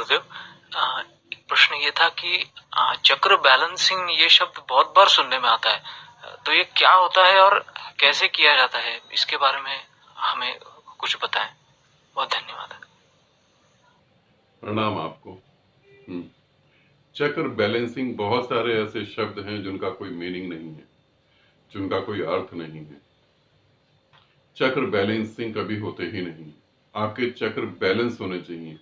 गुरुदेव। एक प्रश्न ये था कि चक्र बैलेंसिंग ये शब्द बहुत बार सुनने में आता है, तो ये क्या होता है और कैसे किया जाता है, इसके बारे में हमें कुछ बताएं। बहुत धन्यवाद। प्रणाम आपको। चक्र बैलेंसिंग, बहुत सारे ऐसे शब्द हैं जिनका कोई मीनिंग नहीं है, जिनका कोई अर्थ नहीं है। चक्र बैलेंसिंग कभी होते ही नहीं। आपके चक्र बैलेंस होने चाहिए,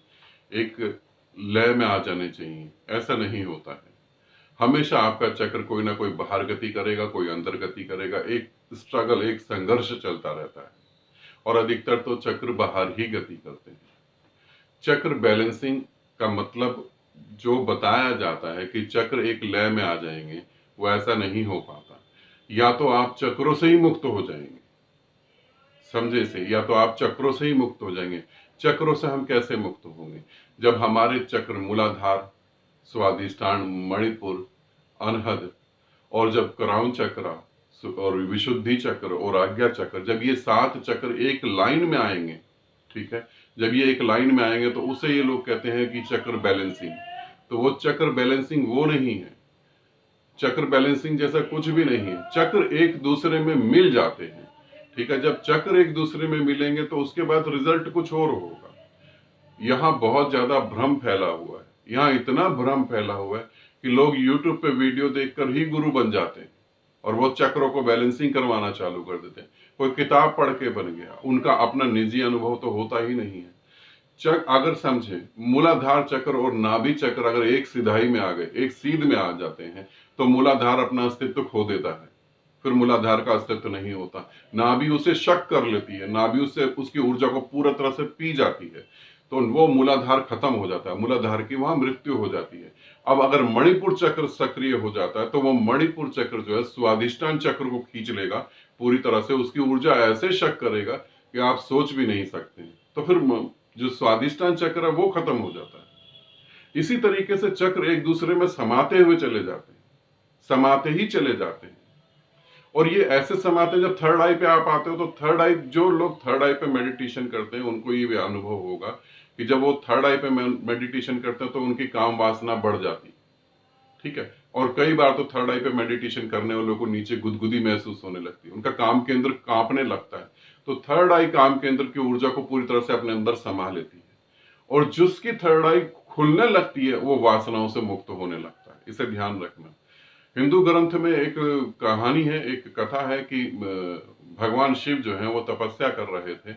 एक लय में आ जाने चाहिए। ऐसा नहीं होता है। हमेशा आपका चक्र कोई ना कोई बाहर गति करेगा, कोई अंदर गति करेगा। एक स्ट्रगल, एक संघर्ष चलता रहता है और अधिकतर तो चक्र बाहर ही गति करते हैं। चक्र बैलेंसिंग का मतलब जो बताया जाता है कि चक्र एक लय में आ जाएंगे, वो ऐसा नहीं हो पाता। या तो आप चक्रों से ही मुक्त हो जाएंगे, समझे से, या तो आप चक्रों से ही मुक्त हो जाएंगे। चक्रों से हम कैसे मुक्त होंगे? जब हमारे चक्र मूलाधार, स्वादिष्ठान, मणिपुर, अनहद और जब क्राउन चक्र और विशुद्धि चक्र और आज्ञा चक्र, जब ये 7 चक्र एक लाइन में आएंगे, ठीक है, जब ये एक लाइन में आएंगे तो उसे ये लोग कहते हैं कि चक्र बैलेंसिंग। तो वो चक्र बैलेंसिंग वो नहीं है। चक्र बैलेंसिंग जैसा कुछ भी नहीं है। चक्र एक दूसरे में मिल जाते हैं, ठीक है। जब चक्र एक दूसरे में मिलेंगे तो उसके बाद रिजल्ट कुछ और होगा। यहाँ बहुत ज्यादा भ्रम फैला हुआ है। यहाँ इतना भ्रम फैला हुआ है कि लोग यूट्यूब पे वीडियो देखकर ही गुरु बन जाते हैं और वो चक्रों को बैलेंसिंग करवाना चालू कर देते हैं। कोई किताब पढ़ के बन गया, उनका अपना निजी अनुभव तो होता ही नहीं है। चक्र अगर समझे, मूलाधार चक्र और नाभि चक्र अगर एक सिधाई में आ गए, एक सीध में आ जाते हैं, तो मूलाधार अपना अस्तित्व खो देता है। फिर मूलाधार का अस्तित्व नहीं होता। नाभि उसे शक कर लेती है, नाभि उससे उसकी ऊर्जा को पूरा तरह से पी जाती है, तो वो मूलाधार खत्म हो जाता है, मूलाधार की वहां मृत्यु हो जाती है। अब अगर मणिपुर चक्र सक्रिय हो जाता है तो वो मणिपुर चक्र जो है स्वादिष्टान चक्र को खींच लेगा पूरी तरह से। उसकी ऊर्जा ऐसे शक करेगा कि आप सोच भी नहीं सकते। तो फिर जो स्वादिष्टान चक्र है वो खत्म हो जाता है। इसी तरीके से चक्र एक दूसरे में समाते हुए चले जाते हैं, समाते ही चले जाते हैं। और ये ऐसे समाते हैं, जब थर्ड आई पे आप आते हो तो थर्ड आई, जो लोग थर्ड आई पे मेडिटेशन करते हैं उनको ये अनुभव होगा कि जब वो थर्ड आई पे मेडिटेशन करते हैं तो उनकी काम वासना बढ़ जाती, ठीक है। और कई बार तो थर्ड आई पे मेडिटेशन करने वालों को नीचे गुदगुदी महसूस होने लगती है, उनका काम केंद्र कांपने लगता है। तो थर्ड आई काम केंद्र की ऊर्जा को पूरी तरह से अपने अंदर समा लेती है और जिसकी थर्ड आई खुलने लगती है वो वासनाओं से मुक्त होने लगता है। इसे ध्यान रखना। हिंदू ग्रंथ में एक कहानी है, एक कथा है कि भगवान शिव जो है वो तपस्या कर रहे थे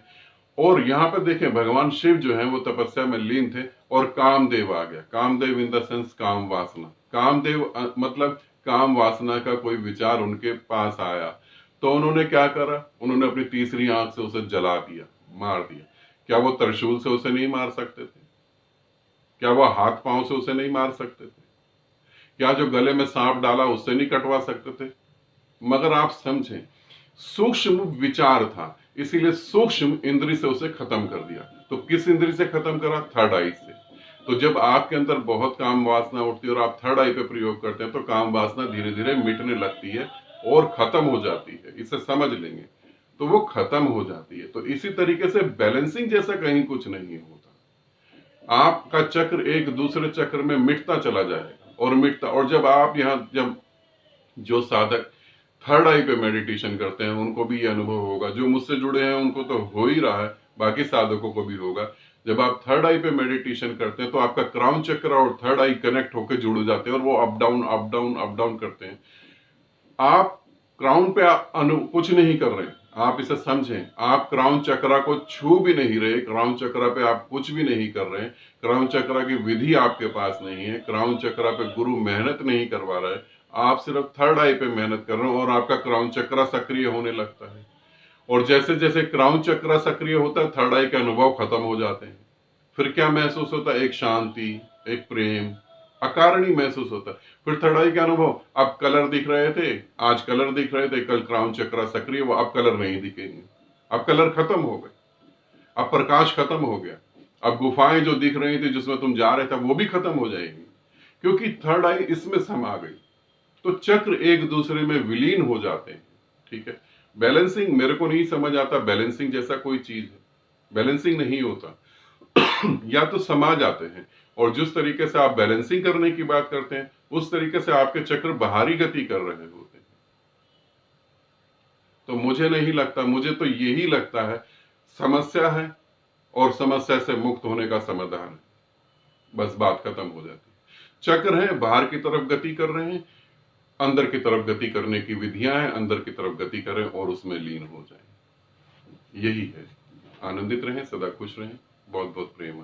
और यहाँ पे देखें, भगवान शिव जो है वो तपस्या में लीन थे और कामदेव आ गया। कामदेव इन द सेंस काम वासना। कामदेव मतलब काम वासना का कोई विचार उनके पास आया तो उन्होंने क्या करा, उन्होंने अपनी तीसरी आंख से उसे जला दिया, मार दिया। क्या वो त्रिशूल से उसे नहीं मार सकते थे? क्या वो हाथ पांव से उसे नहीं मार सकते थे? क्या जो गले में सांप डाला उससे नहीं कटवा सकते थे? मगर आप समझें, सूक्ष्म विचार था, इसीलिए सूक्ष्म इंद्री से उसे खत्म कर दिया। तो किस इंद्री से खत्म करा? थर्ड आई से। तो जब आपके अंदर बहुत काम वासना उठती है और आप थर्ड आई पे प्रयोग करते हैं तो काम वासना धीरे धीरे मिटने लगती है और खत्म हो जाती है। इसे समझ लेंगे तो वो खत्म हो जाती है। तो इसी तरीके से बैलेंसिंग जैसा कहीं कुछ नहीं होता। आपका चक्र एक दूसरे चक्र में मिटता चला जाएगा और मिटता। और जब आप यहाँ, जब जो साधक थर्ड आई पे मेडिटेशन करते हैं उनको भी ये अनुभव होगा, जो मुझसे जुड़े हैं उनको तो हो ही रहा है, बाकी साधकों को भी होगा। जब आप थर्ड आई पे मेडिटेशन करते हैं तो आपका क्राउन चक्र और थर्ड आई कनेक्ट होकर जुड़ जाते हैं और वो up down up down up down करते हैं। आप क्राउन पे कुछ नहीं कर रहे हैं, आप इसे समझें। आप क्राउन चक्रा को छू भी नहीं रहे, क्राउन चक्रा पे आप कुछ भी नहीं कर रहे हैं। क्राउन चक्रा की विधि आपके पास नहीं है, क्राउन चक्रा पे गुरु मेहनत नहीं करवा रहा है। आप सिर्फ थर्ड आई पे मेहनत कर रहे हो और आपका क्राउन चक्रा सक्रिय होने लगता है। और जैसे जैसे क्राउन चक्रा सक्रिय होता है थर्ड आई के अनुभव खत्म हो जाते हैं। फिर क्या महसूस होता है? एक शांति, एक प्रेम, अकारणीय महसूस होता है। फिर थर्ड आई का अनुभव, अब कलर दिख रहे थे, आज कलर दिख रहे थे, कल क्राउन चक्रा सक्रिय हुआ, अब कलर नहीं दिखेंगे, अब कलर खत्म हो गए, अब प्रकाश खत्म हो गया, अब गुफाएं जो दिख रही थी जिसमें तुम जा रहे थे वो भी खत्म हो जाएंगी, क्योंकि थर्ड आई इसमें समा गई। तो चक्र एक दूसरे में विलीन हो जाते हैं, ठीक है। बैलेंसिंग मेरे को नहीं समझ आता बैलेंसिंग जैसा कोई चीज है, बैलेंसिंग नहीं होता। या तो समा जाते हैं, और जिस तरीके से आप बैलेंसिंग करने की बात करते हैं उस तरीके से आपके चक्र बाहरी गति कर रहे होते हैं। तो मुझे नहीं लगता, मुझे तो यही लगता है समस्या है और समस्या से मुक्त होने का समाधान है, बस बात खत्म हो जाती है। चक्र है, बाहर की तरफ गति कर रहे हैं, अंदर की तरफ गति करने की विधियां हैं, अंदर की तरफ गति करें और उसमें लीन हो जाएं, यही है। आनंदित रहें, सदा खुश रहें, बहुत बहुत प्रेम।